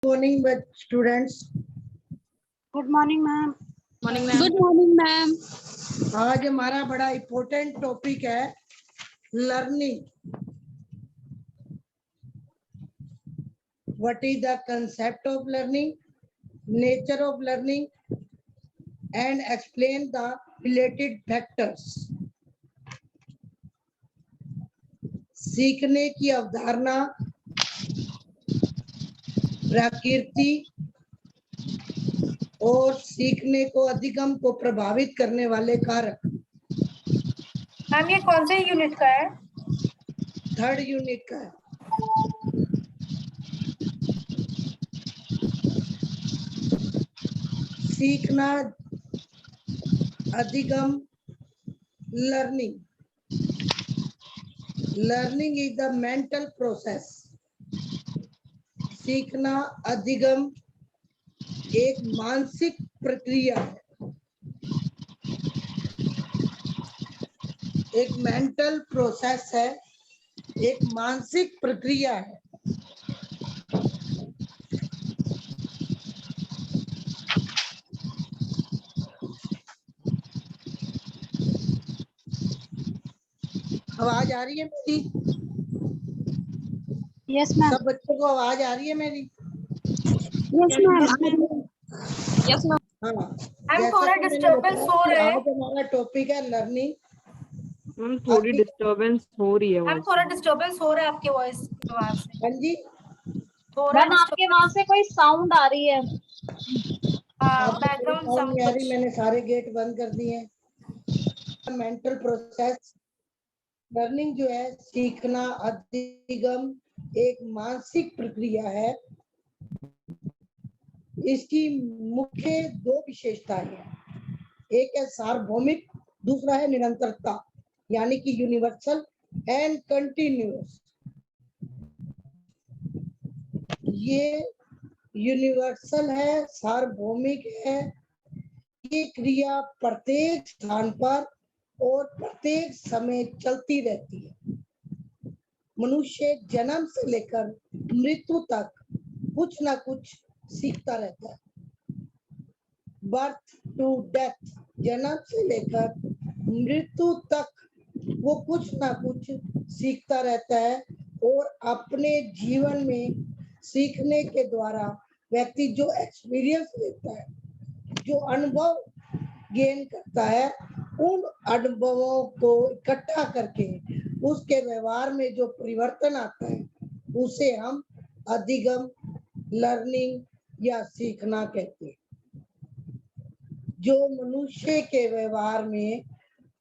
Morning students. Good morning ma'am. Good morning ma'am. आज हमारा बड़ा इम्पोर्टेंट टॉपिक है learning. What is the concept of learning, nature of learning and explain the related factors. सीखने की अवधारणा, प्रकृति और सीखने को अधिगम को प्रभावित करने वाले कारक। मैम ये कौन से यूनिट का है? 3rd यूनिट का है। सीखना, अधिगम, learning. Learning is the mental process. सीखना, अधिगम एक मानसिक प्रक्रिया है, एक मेंटल प्रोसेस है, एक मानसिक प्रक्रिया है। आवाज आ रही है मेरी? Yes ma'am. सब बच्चों को आवाज आ रही है मेरी? Yes ma'am. Yes ma'am. हाँ, मैम जैसा थोड़ा कि मैंने डिस्टरबेंस बताया हो कि रहा है। आज हमारा टॉपिक है लर्निंग। मैम थोड़ी डिस्टरबेंस हो रही है। मैम थोड़ा डिस्टर्बेंस हो रहा है आपकी वॉइस के वहां से। हाँ जी, थोड़ा मैम आपके वहां से कोई साउंड आ रही है। आपको कोई बैकग्राउंड साउंड साउंड नहीं आ रही? कुछ। मैंने सारे गेट बंद कर दिए हैं। मेंटल प्रोसेस लर्निंग जो है, सीखना, अधिगम एक मानसिक प्रक्रिया है। इसकी मुख्य 2 विशेषताएं हैं। एक है सार्वभौमिक, दूसरा है निरंतरता, यानी कि यूनिवर्सल एंड कंटिन्यूअस। ये यूनिवर्सल है, सार्वभौमिक है। ये क्रिया प्रत्येक स्थान पर और प्रत्येक समय चलती रहती है। मनुष्य जन्म से लेकर मृत्यु तक कुछ ना कुछ सीखता रहता है। बर्थ टू डेथ, जन्म से लेकर मृत्यु तक वो कुछ ना कुछ सीखता रहता है। और अपने जीवन में सीखने के द्वारा व्यक्ति जो एक्सपीरियंस लेता है, जो अनुभव गेन करता है, उन अनुभवों को इकट्ठा करके उसके व्यवहार में जो परिवर्तन आता है उसे हम अधिगम, लर्निंग या सीखना कहते हैं। जो मनुष्य के व्यवहार में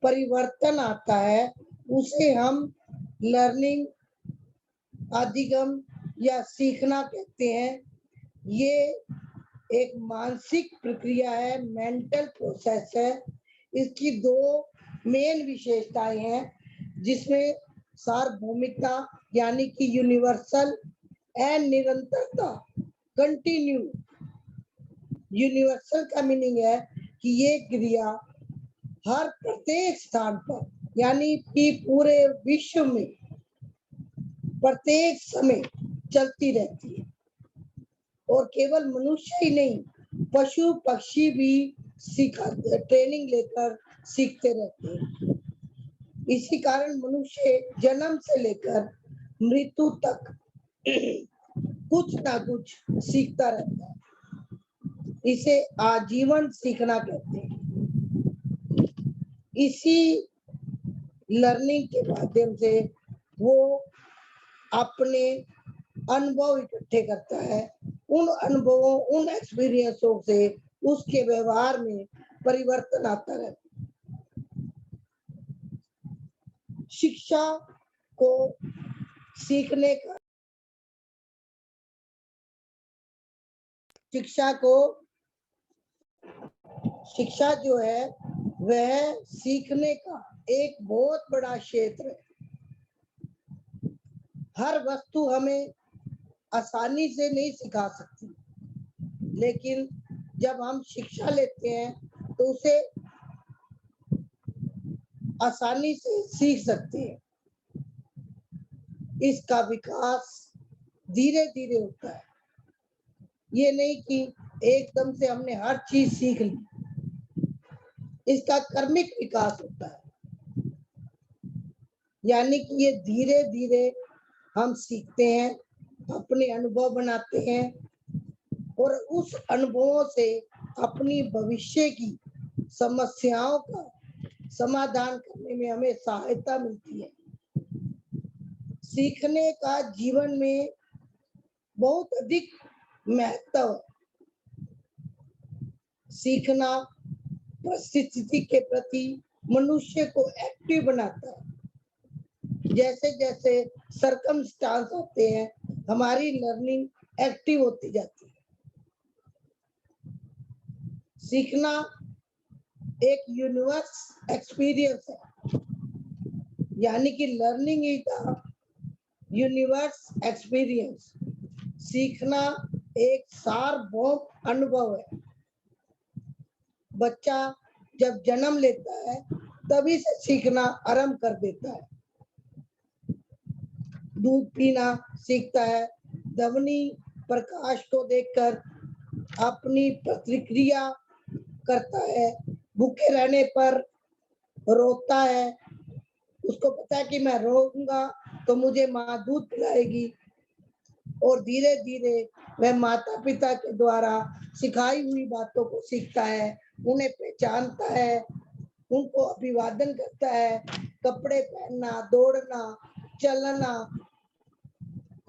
परिवर्तन आता है उसे हम लर्निंग, अधिगम या सीखना कहते हैं। ये एक मानसिक प्रक्रिया है, मेंटल प्रोसेस है। इसकी 2 मेन विशेषताएं हैं, जिसमें सार्वभौमिकता यानी कि यूनिवर्सल एंड निरंतरता, कंटिन्यू। यूनिवर्सल का मीनिंग है कि ये क्रिया हर प्रत्येक स्थान पर, यानी कि पूरे विश्व में प्रत्येक समय चलती रहती है। और केवल मनुष्य ही नहीं, पशु पक्षी भी ट्रेनिंग लेकर सीखते रहते हैं। इसी कारण मनुष्य जन्म से लेकर मृत्यु तक कुछ ना कुछ सीखता रहता है। इसे आजीवन सीखना कहते हैं। इसी लर्निंग के माध्यम से वो अपने अनुभव इकट्ठे करता है। उन अनुभवों, उन एक्सपीरियंसों से उसके व्यवहार में परिवर्तन आता रहता है। शिक्षा को सीखने का, शिक्षा जो है वह सीखने का एक बहुत बड़ा क्षेत्र है। हर वस्तु हमें आसानी से नहीं सिखा सकती, लेकिन जब हम शिक्षा लेते हैं तो उसे आसानी से सीख सकते हैं। इसका विकास धीरे धीरे होता है। ये नहीं कि एकदम से हमने हर चीज सीख ली, इसका कर्मिक विकास होता है। यानी कि ये धीरे धीरे हम सीखते हैं, अपने अनुभव बनाते हैं और उस अनुभवों से अपनी भविष्य की समस्याओं का समाधान करने में हमें सहायता मिलती है। सीखने का जीवन में बहुत अधिक महत्व है। सीखना परिस्थिति के प्रति मनुष्य को एक्टिव बनाता है। जैसे जैसे सरकमस्टांस होते हैं, हमारी लर्निंग एक्टिव होती जाती है। सीखना एक यूनिवर्स एक्सपीरियंस है, यानी कि learning is the universe experience. सीखना एक सार्वभौम अनुभव है। बच्चा जब जन्म लेता है तभी से सीखना आरंभ कर देता है। दूध पीना सीखता है, ध्वनि प्रकाश को देखकर अपनी प्रतिक्रिया करता है, भूखे रहने पर रोता है, उसको पता है कि मैं रोऊंगा तो मुझे माँ दूध पिलाएगी, और धीरे धीरे वह माता पिता के द्वारा सिखाई हुई बातों को सीखता है, उन्हें पहचानता है, उनको अभिवादन करता है, कपड़े पहनना, दौड़ना, चलना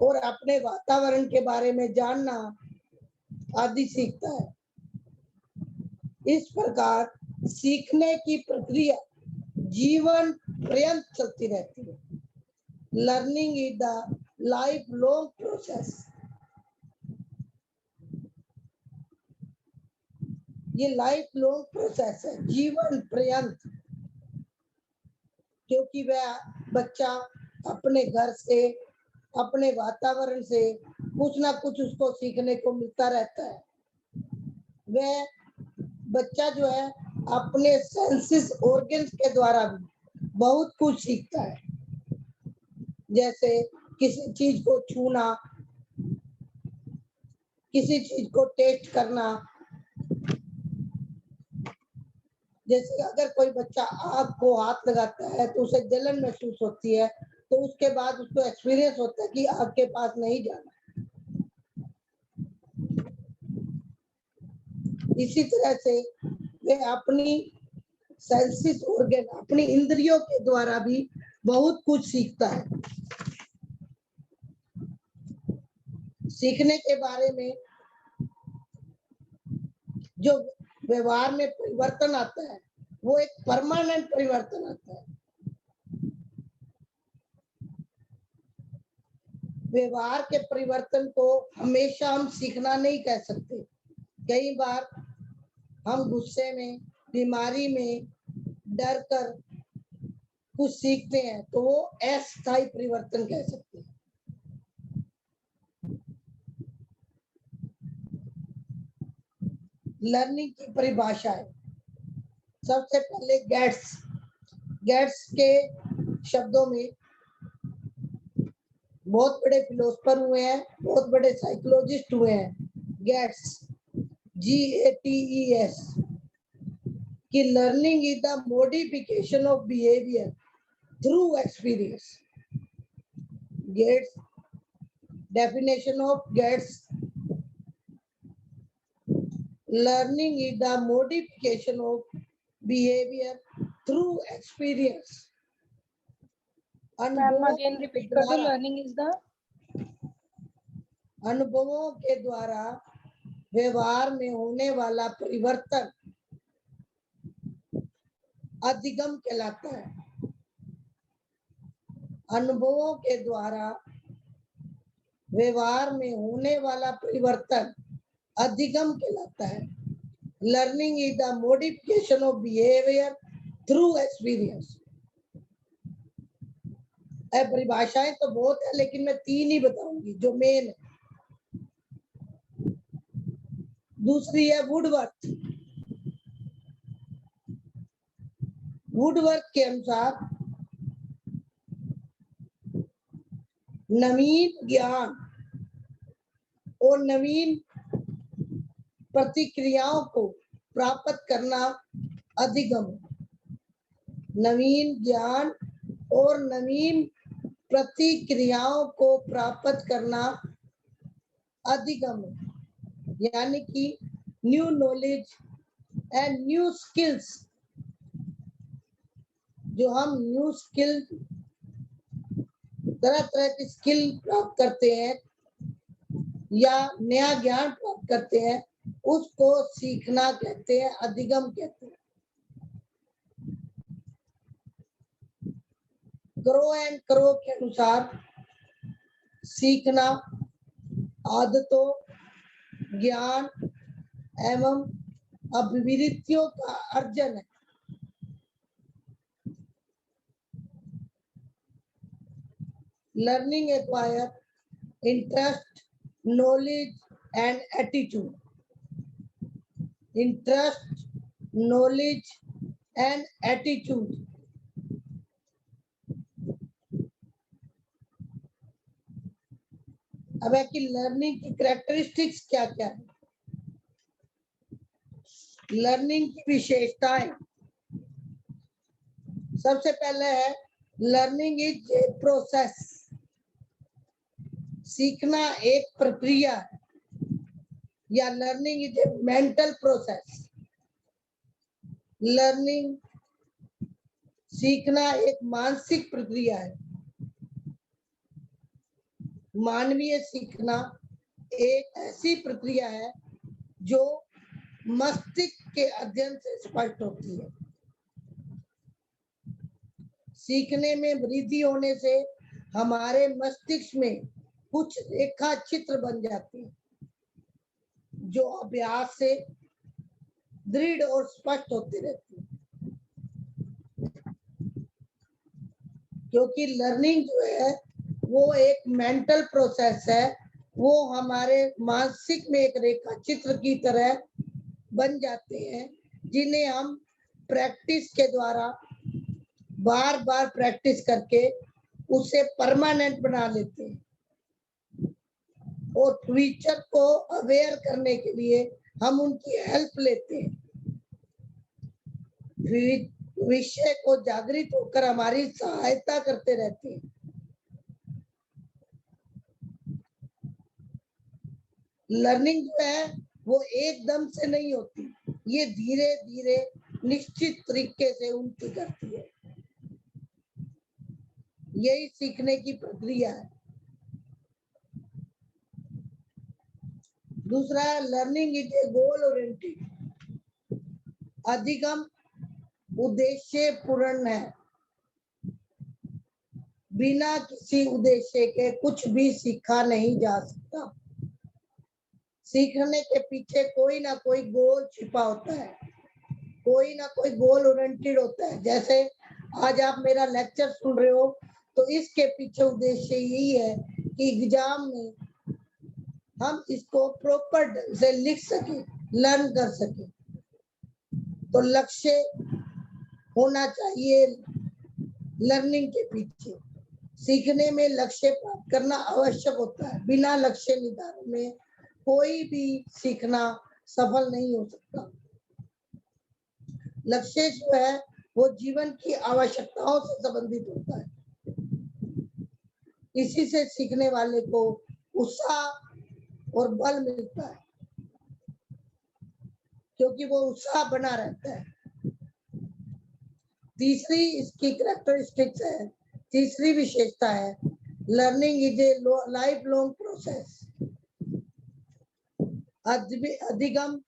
और अपने वातावरण के बारे में जानना आदि सीखता है। इस प्रकार सीखने की प्रक्रिया जीवन पर्यंत चलती रहती है। Learning is the life long process. ये लाइफ लॉन्ग प्रोसेस है, जीवन पर्यंत, क्योंकि वह बच्चा अपने घर से, अपने वातावरण से कुछ ना कुछ उसको सीखने को मिलता रहता है। वह बच्चा जो है अपने सेंसेस ऑर्गन्स के द्वारा भी बहुत कुछ सीखता है, जैसे किसी चीज को छूना, किसी चीज को टेस्ट करना। जैसे अगर कोई बच्चा आग को हाथ लगाता है तो उसे जलन महसूस होती है, तो उसके बाद उसको एक्सपीरियंस होता है कि आग के पास नहीं जाना। इसी तरह से वे अपनी सेंसेस ऑर्गन, अपनी इंद्रियों के द्वारा भी बहुत कुछ सीखता है। सीखने के बारे में जो व्यवहार में परिवर्तन आता है वो एक परमानेंट परिवर्तन आता है। व्यवहार के परिवर्तन को हमेशा हम सीखना नहीं कह सकते। कई बार हम गुस्से में, बीमारी में, डर कर कुछ सीखते हैं तो वो अस्थायी परिवर्तन कह सकते हैं। लर्निंग की परिभाषा है, सबसे पहले गेट्स के शब्दों में बहुत बड़े फिलोसफर हुए हैं, बहुत बड़े साइकोलॉजिस्ट हुए हैं। गेट्स, GATES, कि learning is the modification of behaviour through experience. Gates, definition of Gates, learning is the modification of behavior through experience. Ma'am again repeat कर दो। लर्निंग इज द अनुभवों के द्वारा व्यवहार में होने वाला परिवर्तन अधिगम कहलाता है। अनुभवों के द्वारा व्यवहार में होने वाला परिवर्तन अधिगम कहलाता है। Learning is the modification of behaviour through experience. परिभाषाएं तो बहुत है, लेकिन मैं 3 ही बताऊंगी जो मेन है। दूसरी है वुडवर्थ। वुडवर्थ के अनुसार नवीन ज्ञान और नवीन प्रतिक्रियाओं को प्राप्त करना अधिगम, नवीन ज्ञान और नवीन प्रतिक्रियाओं को प्राप्त करना अधिगम, यानी कि new knowledge and new skills. जो हम न्यू स्किल, तरह तरह की स्किल प्राप्त करते हैं या नया ज्ञान प्राप्त करते हैं, उसको सीखना कहते हैं, अधिगम कहते हैं। ग्रो एंड करो के अनुसार सीखना आदतों, ज्ञान एवं अभिवृत्तियों का अर्जन है। Learning acquire interest, knowledge and attitude, interest, knowledge and attitude. अब है कि लर्निंग की कैरेक्टरिस्टिक्स क्या क्या है। लर्निंग की विशेषताएं, सबसे पहले है लर्निंग इज ए प्रोसेस, सीखना एक प्रक्रिया है, या learning is a mental process. Learning, सीखना एक मानसिक प्रक्रिया है। मानवीय सीखना एक ऐसी प्रक्रिया है जो मस्तिष्क के अध्ययन से स्पष्ट होती है। सीखने में वृद्धि होने से हमारे मस्तिष्क में कुछ रेखा चित्र बन जाते हैं जो अभ्यास से दृढ़ और स्पष्ट होते रहते हैं। क्योंकि लर्निंग जो है वो एक मेंटल प्रोसेस है, वो हमारे मानसिक में एक रेखा चित्र की तरह बन जाते हैं, जिन्हें हम प्रैक्टिस के द्वारा बार बार प्रैक्टिस करके उसे परमानेंट बना लेते हैं। और फ्यूचर को अवेयर करने के लिए हम उनकी हेल्प लेते हैं। विषय को जागृत होकर हमारी सहायता करते रहते हैं। लर्निंग जो है वो एकदम से नहीं होती, ये धीरे धीरे निश्चित तरीके से उन्नति करती है। यही सीखने की प्रक्रिया है। दूसरा है learning is a goal oriented, अधिगम उद्देश्य पूर्ण है। बिना किसी उद्देश्य के कुछ भी सीखा नहीं जा सकता। सीखने के पीछे कोई ना कोई गोल छिपा होता है, कोई ना कोई गोल ओरिएंटेड होता है। जैसे आज आप मेरा लेक्चर सुन रहे हो तो इसके पीछे उद्देश्य यही है कि एग्जाम में हम इसको प्रॉपर से लिख सके, लर्न कर सके। तो लक्ष्य होना चाहिए लर्निंग के पीछे। सीखने में लक्ष्य प्राप्त करना आवश्यक होता है। बिना लक्ष्य निर्धारण में कोई भी सीखना सफल नहीं हो सकता। लक्ष्य जो है वो जीवन की आवश्यकताओं से संबंधित होता है। इसी से सीखने वाले को उत्साह और बल मिलता है, क्योंकि वो उत्साह बना रहता है। तीसरी इसकी कैरेक्टरिस्टिक्स है, तीसरी विशेषता है learning is a life long process. अधिगम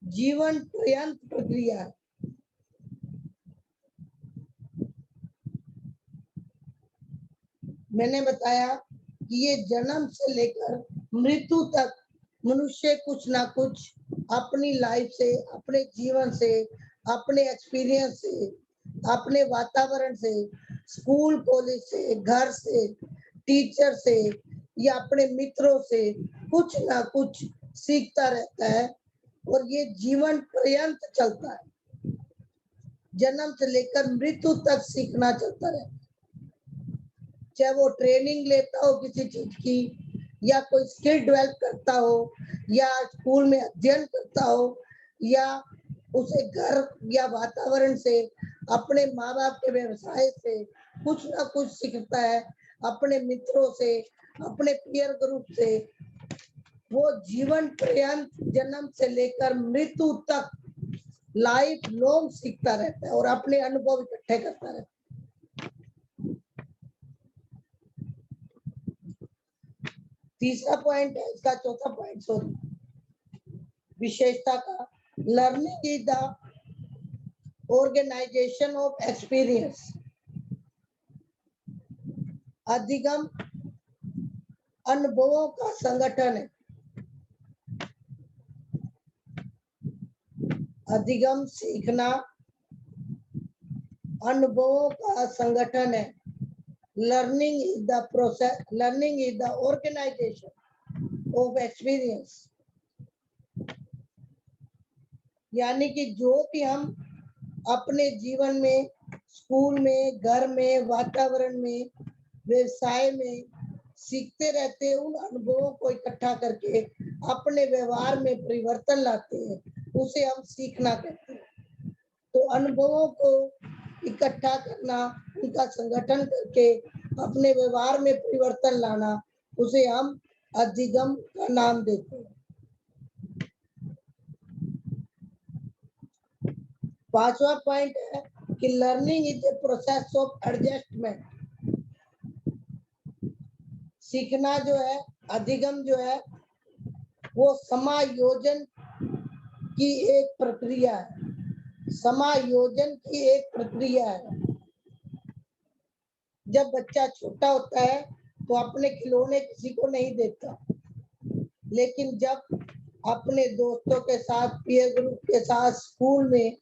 जीवन पर्यंत प्रक्रिया है। मैंने बताया कि ये जन्म से लेकर मृत्यु तक मनुष्य कुछ ना कुछ अपनी लाइफ से, अपने जीवन से, अपने एक्सपीरियंस से, अपने वातावरण से, स्कूल कॉलेज से, घर से, टीचर से या अपने मित्रों से कुछ ना कुछ सीखता रहता है। और ये जीवन पर्यंत चलता है। जन्म से लेकर मृत्यु तक सीखना चलता रहता है। चाहे वो ट्रेनिंग लेता हो किसी चीज की, या कोई स्किल डेवलप करता हो, या स्कूल में अध्ययन करता हो, या उसे घर या वातावरण से, अपने माँ बाप के व्यवसाय से कुछ ना कुछ सीखता है, अपने मित्रों से, अपने पीयर ग्रुप से, वो जीवन पर्यंत जन्म से लेकर मृत्यु तक लाइफ लॉन्ग सीखता रहता है और अपने अनुभव इकट्ठे करता रहता है। तीसरा पॉइंट है इसका, चौथा पॉइंट सॉरी, विशेषता का, learning is the organization of experience. अधिगम अनुभवों का संगठन है। अधिगम सीखना अनुभवों का संगठन है। Learning is the process, learning is the organization of experience. यानी कि जो भी हम अपने जीवन में, स्कूल में, घर में, वातावरण में, व्यवसाय में सीखते रहते हैं, उन अनुभवों को इकट्ठा करके अपने व्यवहार में परिवर्तन लाते हैं, उसे हम सीखना कहते हैं। तो अनुभवों को इकट्ठा करना, उनका संगठन करके अपने व्यवहार में परिवर्तन लाना, उसे हम अधिगम का नाम देते हैं। पांचवा पॉइंट है कि learning is a process of adjustment. सीखना जो है, अधिगम जो है, वो समायोजन की एक प्रक्रिया है। समायोजन की एक प्रक्रिया है। जब बच्चा छोटा होता है तो अपने खिलौने किसी को नहीं देता, लेकिन जब अपने दोस्तों के साथ, पीयर ग्रुप के साथ, स्कूल में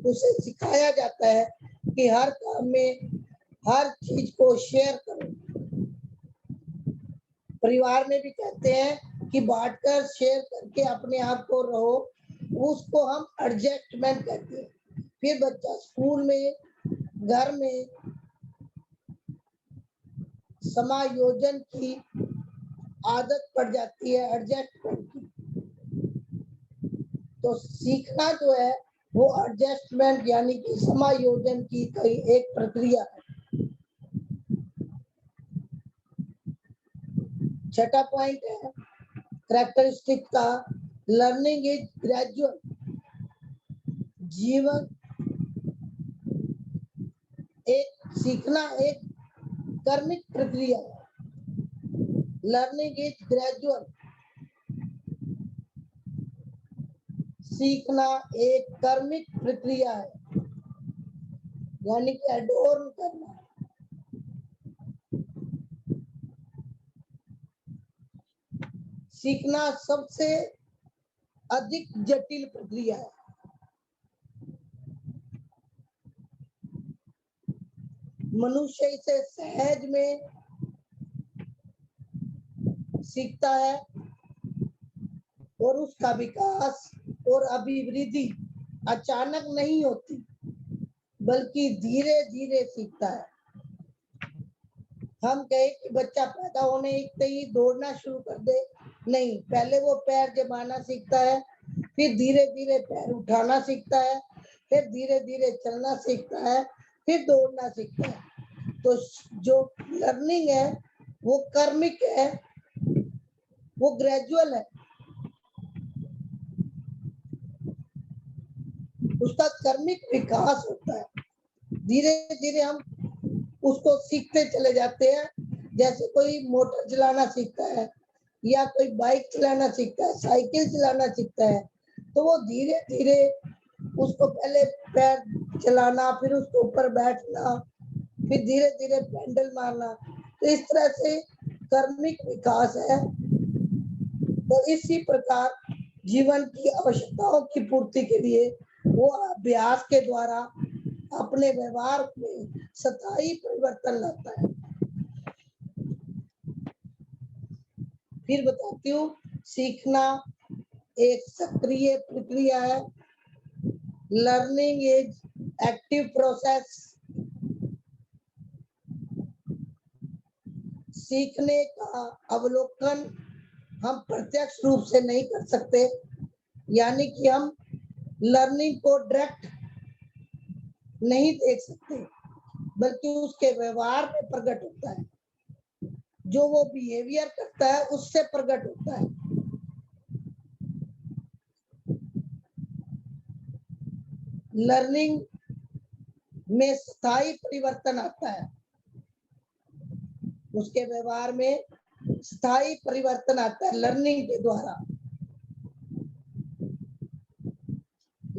उसे सिखाया जाता है कि हर काम में हर चीज को शेयर करो। परिवार में भी कहते हैं कि बांटकर शेयर करके अपने आप को रहो, उसको हम एडजस्टमेंट कहते हैं। फिर बच्चा स्कूल में, घर में समायोजन की आदत पड़ जाती है, एडजस्टमेंट की। तो सीखना जो है वो एडजस्टमेंट यानी कि समायोजन की एक प्रक्रिया है। छठा पॉइंट है कैरेक्टरिस्टिक का, लर्निंग इज ग्रेजुअल। जीवन सीखना एक कर्मिक प्रक्रिया है। Learning is gradual. सीखना एक कर्मिक प्रक्रिया है, यानी कि एडोर्न करना। सीखना सबसे अधिक जटिल प्रक्रिया है। मनुष्य इसे सहज में सीखता है और उसका विकास और अभिवृद्धि अचानक नहीं होती, बल्कि धीरे धीरे सीखता है। हम कहे कि बच्चा पैदा होने ही दौड़ना शुरू कर दे, नहीं, पहले वो पैर जमाना सीखता है, फिर धीरे धीरे पैर उठाना सीखता है, फिर धीरे धीरे चलना सीखता है, फिर दौड़ना सीखता है। तो जो लर्निंग है वो कर्मिक है, वो ग्रेजुअल है। उसका कर्मिक विकास होता है। धीरे धीरे हम उसको सीखते चले जाते हैं। जैसे कोई मोटर चलाना सीखता है, या कोई बाइक चलाना सीखता है, साइकिल चलाना सीखता है, तो वो धीरे धीरे उसको पहले पैर चलाना, फिर उसके ऊपर बैठना, फिर धीरे धीरे पैडल मारना। तो इस तरह से कर्मिक विकास है। तो इसी प्रकार जीवन की आवश्यकताओं की पूर्ति के लिए वो अभ्यास के द्वारा अपने व्यवहार में स्थायी परिवर्तन लाता है। फिर बताती हूँ, सीखना एक सक्रिय प्रक्रिया है। Learning is active process. सीखने का अवलोकन हम प्रत्यक्ष रूप से नहीं कर सकते, यानी कि हम लर्निंग को डायरेक्ट नहीं देख सकते, बल्कि उसके व्यवहार में प्रकट होता है। जो वो बिहेवियर करता है उससे प्रकट होता है। लर्निंग में स्थायी परिवर्तन आता है, उसके व्यवहार में स्थायी परिवर्तन आता है लर्निंग के द्वारा।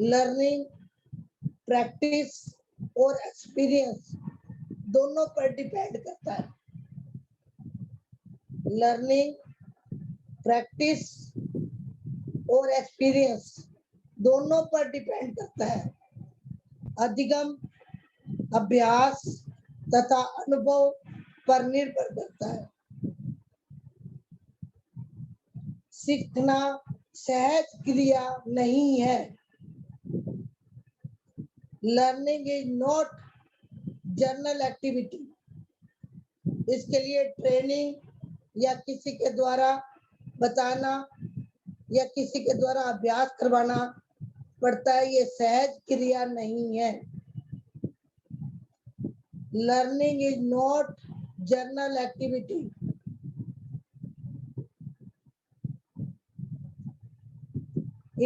लर्निंग प्रैक्टिस और एक्सपीरियंस दोनों पर डिपेंड करता है। लर्निंग प्रैक्टिस और एक्सपीरियंस दोनों पर डिपेंड करता है। अधिगम अभ्यास तथा अनुभव पर निर्भर करता है। सीखना सहज क्रिया नहीं है। Learning is not journal activity. इसके लिए ट्रेनिंग या किसी के द्वारा बताना या किसी के द्वारा अभ्यास करवाना पड़ता है, ये सहज क्रिया नहीं है। Learning is not journal activity.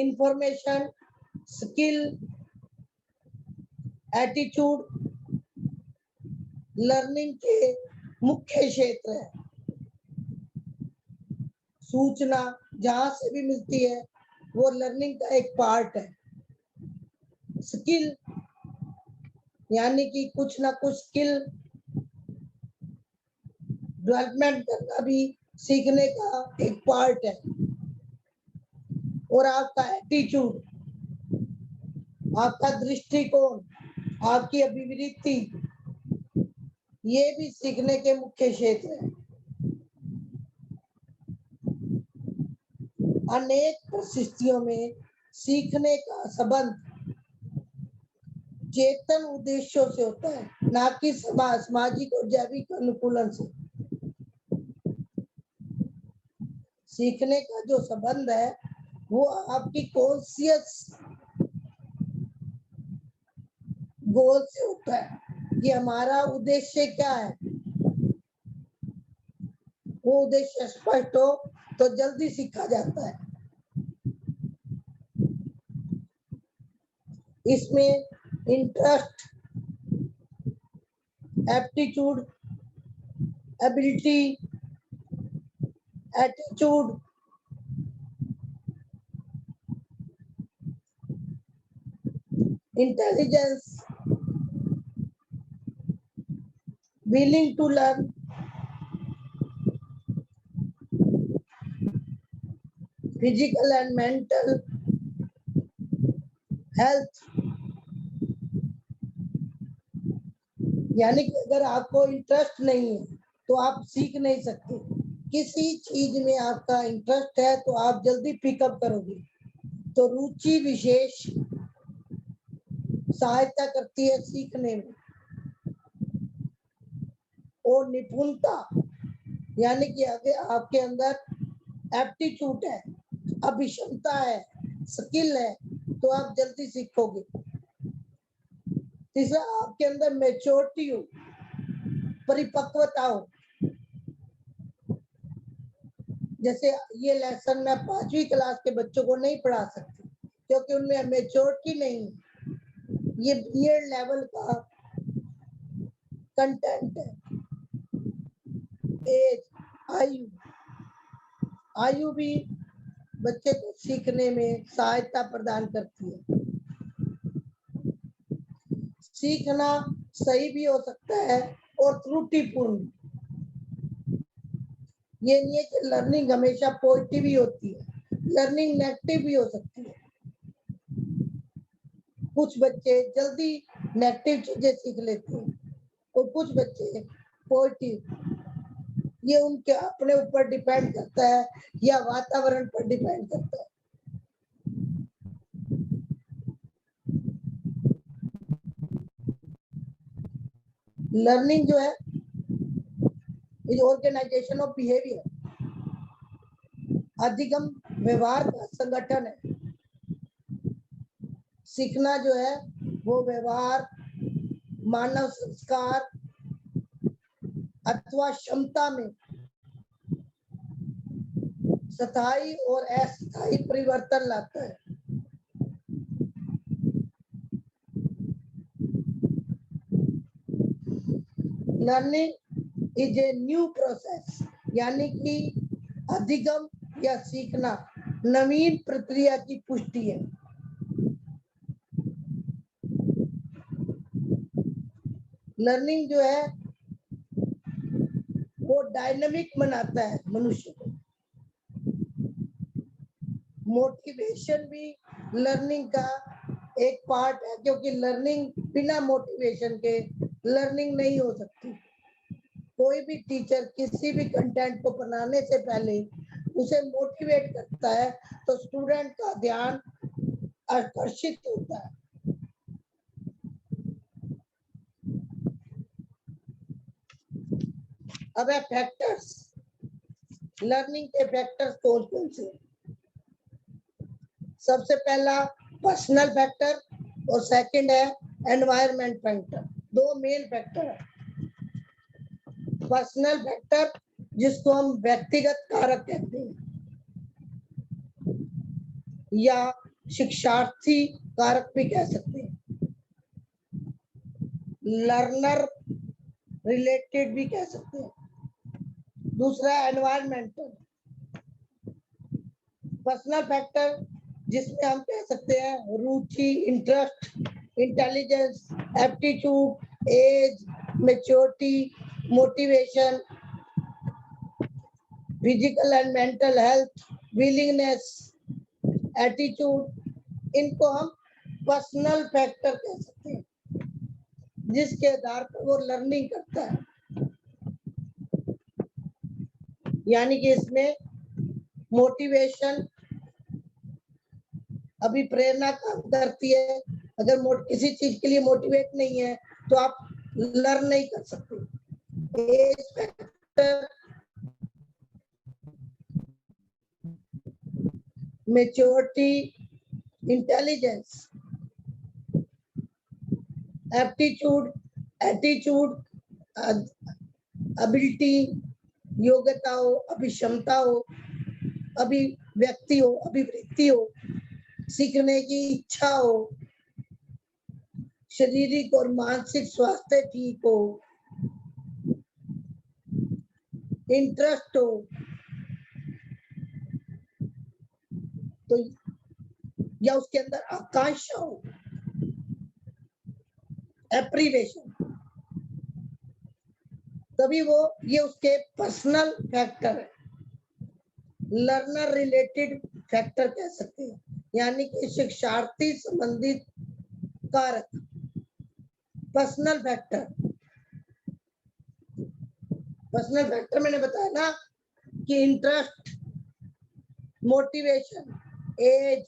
Information, skill, attitude learning के मुख्य क्षेत्र है। सूचना जहां से भी मिलती है वो लर्निंग का एक पार्ट है। स्किल यानी कि कुछ ना कुछ स्किल डेवलपमेंट करना भी सीखने का एक पार्ट है। और आपका एटीट्यूड, आपका दृष्टिकोण, आपकी अभिवृत्ति, ये भी सीखने के मुख्य क्षेत्र है। अनेक परिस्थितियों में सीखने का संबंध चेतन उद्देश्यों से होता है, ना कि सामाजिक और जैविक अनुकूलन से। सीखने का जो संबंध है वो आपकी कॉन्शियस गोल से होता है कि हमारा उद्देश्य क्या है। वो उद्देश्य स्पष्ट हो तो जल्दी सीखा जाता है। इसमें interest, aptitude, ability, attitude, intelligence, willing to learn, physical and mental health. यानी कि अगर आपको इंटरेस्ट नहीं है तो आप सीख नहीं सकते। किसी चीज में आपका इंटरेस्ट है तो आप जल्दी पिकअप करोगे। तो रुचि विशेष सहायता करती है सीखने में। और निपुणता यानी कि अगर आपके अंदर एप्टीट्यूड है, अभिक्षमता है, स्किल है, तो आप जल्दी सीखोगे। तीसरा, आपके अंदर मैच्योरिटी हो, परिपक्वता हो। जैसे ये लेसन मैं 5वीं क्लास के बच्चों को नहीं पढ़ा सकती क्योंकि उनमें मैच्योरिटी नहीं है। ये बीएड लेवल का कंटेंट है। एज, आयु भी बच्चे को सीखने में सहायता प्रदान करती है। सीखना सही भी हो सकता है और त्रुटिपूर्ण। ये नहीं है कि लर्निंग हमेशा पॉजिटिव ही होती है, लर्निंग नेगेटिव भी हो सकती है। कुछ बच्चे जल्दी नेगेटिव चीजें सीख लेते हैं और कुछ बच्चे पॉजिटिव। ये उनके अपने ऊपर डिपेंड करता है या वातावरण पर डिपेंड करता है। लर्निंग जो है इज ऑर्गेनाइजेशन ऑफ बिहेवियर। अधिगम व्यवहार का संगठन है। सीखना जो है वो व्यवहार, मानव संस्कार अथवा क्षमता में स्थायी और अस्थायी परिवर्तन लाता है। Learning is a new process, यानी कि अधिगम या सीखना नवीन प्रक्रिया की पुष्टि है। लर्निंग जो है वो डायनामिक बनाता है मनुष्य को। मोटिवेशन भी लर्निंग का एक पार्ट है, क्योंकि लर्निंग बिना मोटिवेशन के लर्निंग नहीं हो सकती। कोई भी टीचर किसी भी कंटेंट को बनाने से पहले उसे मोटिवेट करता है तो स्टूडेंट का ध्यान आकर्षित होता है। अब है फैक्टर्स। लर्निंग के फैक्टर्स कौन कौन से? सबसे पहला पर्सनल फैक्टर और सेकंड है एनवायरनमेंट फैक्टर। दो मेन फैक्टर है। पर्सनल फैक्टर जिसको हम व्यक्तिगत कारक कहते हैं या शिक्षार्थी कारक भी कह सकते हैं, लर्नर रिलेटेड भी कह सकते हैं। दूसरा एनवायरमेंटल। पर्सनल फैक्टर जिसमें हम कह सकते हैं रुचि, interest, intelligence, aptitude, age, maturity, motivation, physical and mental health, willingness, attitude. इनको हम पर्सनल फैक्टर कह सकते हैं, जिसके आधार पर वो लर्निंग करता है। यानी कि इसमें मोटिवेशन अभी प्रेरणा काम करती है। अगर किसी चीज के लिए मोटिवेट नहीं है तो आप लर्न नहीं कर सकते। Age factor, maturity, intelligence, aptitude, attitude, ability, योग्यता हो, अभिक्षमता हो, अभिव्यक्ति हो, अभिवृत्ति हो, सीखने की इच्छा हो, शारीरिक और मानसिक स्वास्थ्य ठीक हो, इंटरेस्ट हो, तो या उसके अंदर आकांक्षा हो, एप्रीवेशन, तभी वो ये उसके पर्सनल फैक्टर है। लर्नर रिलेटेड फैक्टर कह सकते हैं, यानी कि शिक्षार्थी संबंधित कारक। पर्सनल फैक्टर, पर्सनल फैक्टर मैंने बताया ना कि interest, motivation, age,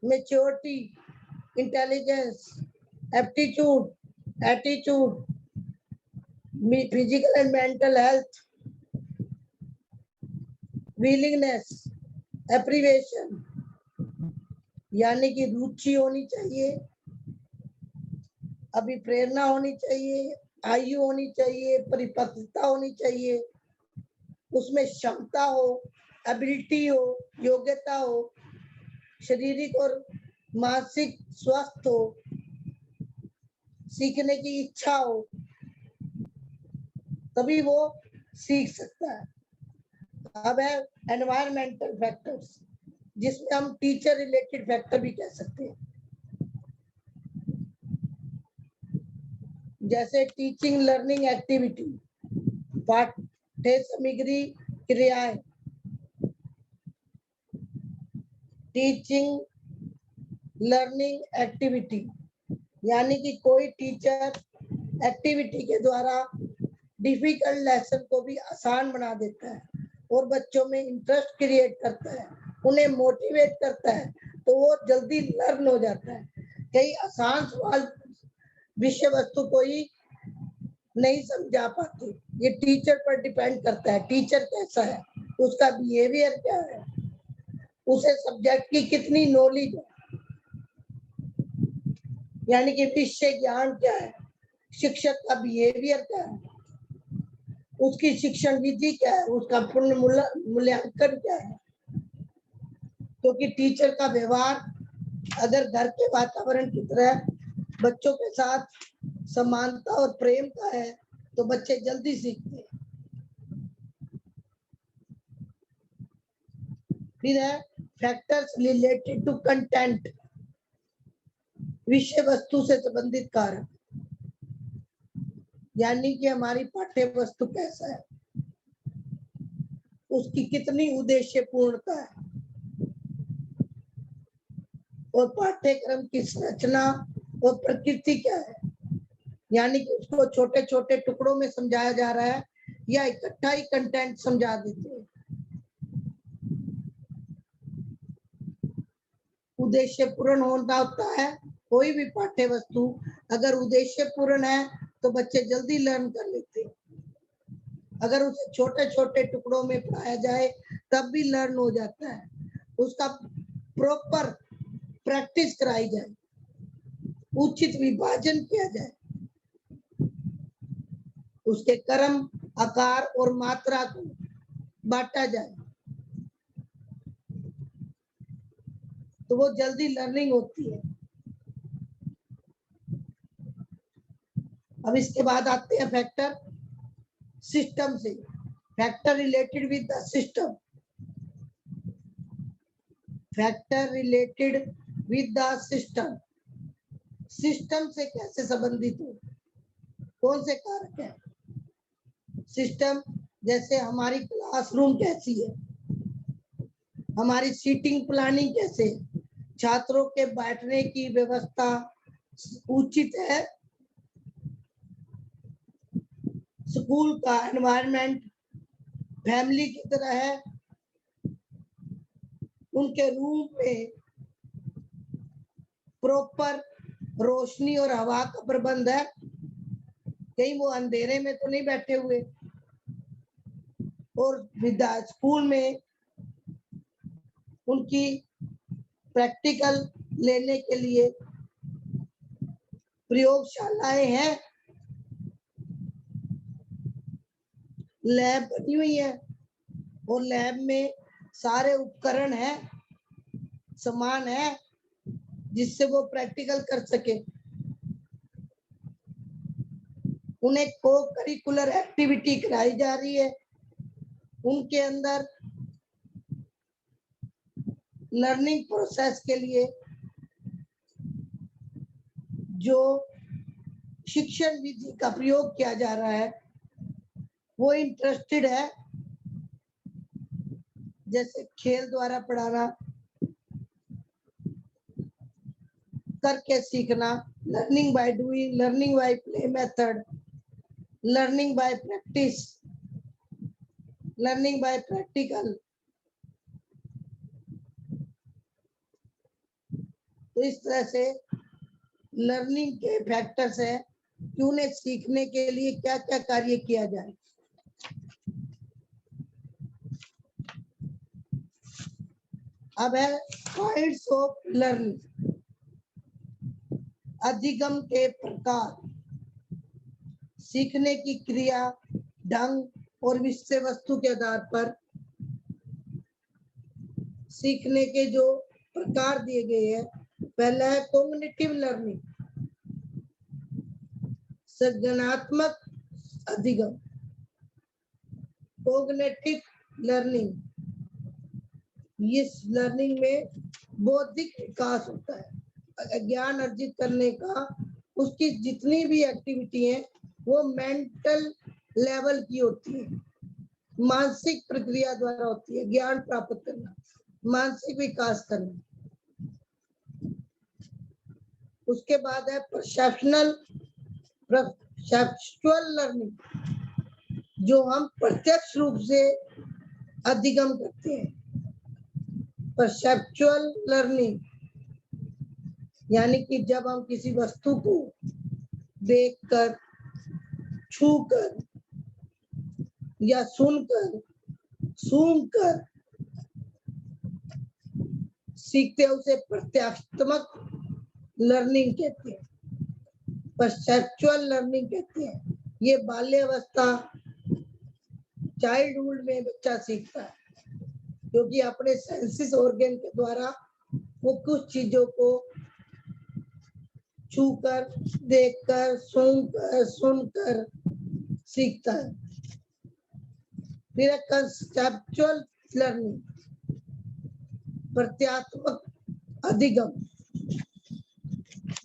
maturity, intelligence, aptitude, attitude, physical and mental health, willingness, एप्रीवेशन, यानी कि रुचि होनी चाहिए, अभिप्रेरणा होनी चाहिए, आयु होनी चाहिए, परिपक्वता होनी चाहिए, उसमें क्षमता हो, एबिलिटी हो, योग्यता हो, शारीरिक और मानसिक स्वस्थ हो, सीखने की इच्छा हो, तभी वो सीख सकता है। अब है एनवायरमेंटल फैक्टर्स, जिसमें हम टीचर रिलेटेड फैक्टर भी कह सकते हैं, जैसे टीचिंग लर्निंग एक्टिविटी, पाठ्य सामग्री, क्रियाएं। टीचिंग लर्निंग एक्टिविटी यानी कि कोई टीचर एक्टिविटी के द्वारा डिफिकल्ट लेसन को भी आसान बना देता है और बच्चों में इंटरेस्ट क्रिएट करता है, उन्हें मोटिवेट करता है, तो वो जल्दी लर्न हो जाता है। कई आसान सवाल विषय वस्तु को ही नहीं समझा पाते। ये टीचर पर डिपेंड करता है, टीचर कैसा है, उसका बिहेवियर क्या है, उसे सब्जेक्ट की कितनी नॉलेज है, यानी कि विषय ज्ञान क्या है, शिक्षक का बिहेवियर क्या है, उसकी शिक्षण विधि क्या है, उसका पूर्ण मूल्यांकन क्या है। क्योंकि टीचर का व्यवहार अगर घर के वातावरण की तरह बच्चों के साथ समानता और प्रेम का है तो बच्चे जल्दी सीखते हैं। फिर है फैक्टर्स रिलेटेड टू कंटेंट, विषय वस्तु से संबंधित कारक, यानी कि हमारी पाठ्य वस्तु कैसा है, उसकी कितनी उद्देश्य पूर्णता है और पाठ्यक्रम की संरचना और प्रकृति क्या है, यानी कि उसको छोटे छोटे टुकड़ों में समझाया जा रहा है या इकट्ठा ही कंटेंट समझा देते हैं। उद्देश्य पूर्ण होना होता है कोई भी पाठ्य वस्तु, अगर उद्देश्य पूर्ण है तो बच्चे जल्दी लर्न कर लेते हैं। अगर उसे छोटे छोटे टुकड़ों में पढ़ाया जाए तब भी लर्न हो जाता है। उसका प्रॉपर प्रैक्टिस कराई जाए, उचित विभाजन किया जाए, उसके क्रम, आकार और मात्रा को बांटा जाए तो वो जल्दी लर्निंग होती है। अब इसके बाद आते हैं फैक्टर सिस्टम से, factor related with the system, factor related with the system, system से कैसे संबंधित हो, कौन से कारक है। सिस्टम जैसे हमारी क्लासरूम कैसी है, हमारी सीटिंग प्लानिंग कैसे है, छात्रों के बैठने की व्यवस्था उचित है, स्कूल का एनवायरनमेंट फैमिली की तरह है, उनके रूम में प्रॉपर रोशनी और हवा का प्रबंध है, कहीं वो अंधेरे में तो नहीं बैठे हुए, और स्कूल में उनकी प्रैक्टिकल लेने के लिए प्रयोगशालाएं हैं, लैब बनी हुई है और लैब में सारे उपकरण हैं, सामान है जिससे वो प्रैक्टिकल कर सके। उन्हें को करिकुलर एक्टिविटी कराई जा रही है, उनके अंदर लर्निंग प्रोसेस के लिए जो शिक्षण विधि का प्रयोग किया जा रहा है वो इंटरेस्टेड है, जैसे खेल द्वारा पढ़ाना, करके सीखना, learning by doing, learning by play method, learning by practice, learning by practical. तो इस तरह से लर्निंग के फैक्टर्स है कि उन्हें सीखने के लिए क्या क्या कार्य किया जाए। अब है काइंड्स ऑफ लर्निंग, अधिगम के प्रकार, सीखने की क्रिया, ढंग और विषय वस्तु के आधार पर सीखने के जो प्रकार दिए गए हैं। पहला है कॉग्निटिव लर्निंग, संज्ञानात्मक अधिगम। कॉग्निटिव लर्निंग, इस लर्निंग में बौद्धिक विकास होता है, ज्ञान अर्जित करने का, उसकी जितनी भी एक्टिविटी है वो मेंटल लेवल की होती है, मानसिक प्रक्रिया द्वारा होती है, ज्ञान प्राप्त करना, मानसिक विकास करना। उसके बाद है परसेप्शनल लर्निंग, जो हम प्रत्यक्ष रूप से अधिगम करते हैं। परसेप्चुअल लर्निंग यानी कि जब हम किसी वस्तु को देखकर, छूकर या सुनकर, सूंघकर सीखते हैं उसे प्रत्यात्मक लर्निंग कहते हैं, परसेप्चुअल लर्निंग कहते हैं। ये बाल्यावस्था चाइल्डहुड में बच्चा सीखता है, क्योंकि अपने सेंसेस ऑर्गन के द्वारा वो कुछ चीजों को छूकर, देखकर, सुनकर सीखता है। फिर कंसेप्चुअल लर्निंग, प्रत्यात्मक अधिगम,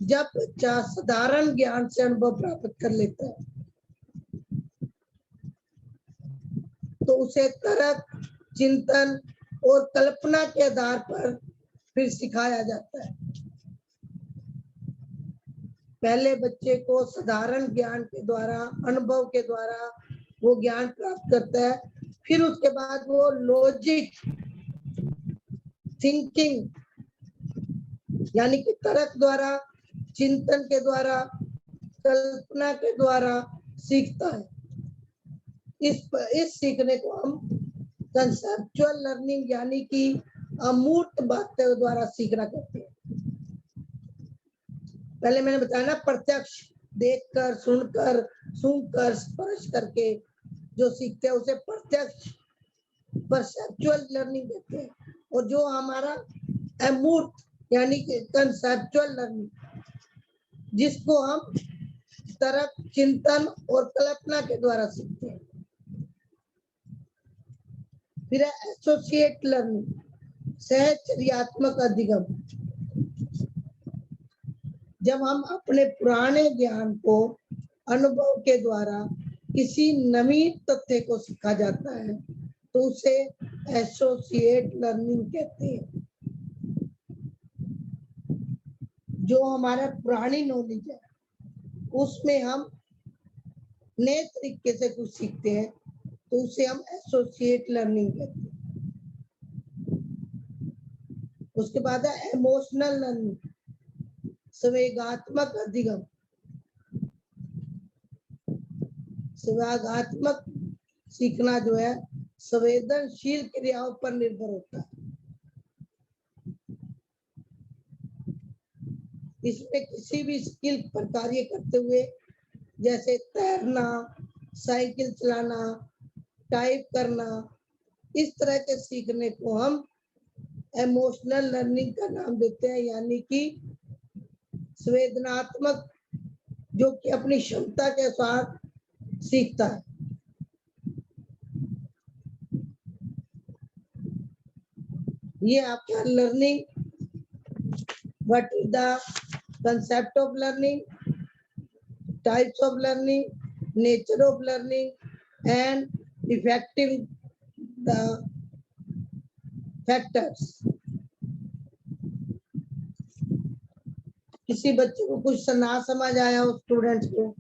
जब बच्चा साधारण ज्ञान से अनुभव प्राप्त कर लेता है तो उसे तर्क, चिंतन और कल्पना के आधार पर फिर सिखाया जाता है। पहले बच्चे को साधारण ज्ञान के द्वारा, अनुभव के द्वारा वो ज्ञान प्राप्त करता है, फिर उसके बाद वो लॉजिक, थिंकिंग यानी कि तर्क द्वारा, चिंतन के द्वारा, कल्पना के द्वारा सीखता है। इस सीखने को हम कंसेप्चुअल लर्निंग यानी कि अमूर्त बातों द्वारा सीखना कहते हैं। पहले मैंने बताया ना, प्रत्यक्ष देखकर, सुनकर, स्पर्श करके जो सीखते हैं उसे प्रत्यक्ष परसेप्चुअल लर्निंग कहते हैं। और जो हमारा अमूर्त यानी कि कंसेप्चुअल लर्निंग, जिसको हम तर्क, चिंतन और कल्पना के द्वारा सीखते हैं। फिर एसोसिएट लर्निंग, सहचर्यात्मक अधिगम, जब हम अपने पुराने ज्ञान को अनुभव के द्वारा किसी नवीन तथ्य को सीखा जाता है तो उसे एसोसिएट लर्निंग कहते हैं। जो हमारा पुरानी नॉलेज है उसमें हम नए तरीके से कुछ सीखते हैं तो उसे हम एसोसिएट लर्निंग कहते हैं। उसके बाद है इमोशनल लर्निंग, संवेगात्मक अधिगम। संवेगात्मक सीखना जो है संवेदनशील क्रियाओं पर निर्भर होता है। इसमें किसी भी स्किल पर कार्य करते हुए, जैसे तैरना, साइकिल चलाना, टाइप करना, इस तरह के सीखने को हम इमोशनल लर्निंग का नाम देते हैं, यानी कि संवेदनात्मक, जो कि अपनी क्षमता के साथ सीखता है। ये आपका learning, what is the concept of learning, types of learning, nature of learning, and effective the factors. किसी बच्चे को कुछ ना समझ आया हो, स्टूडेंट्स को,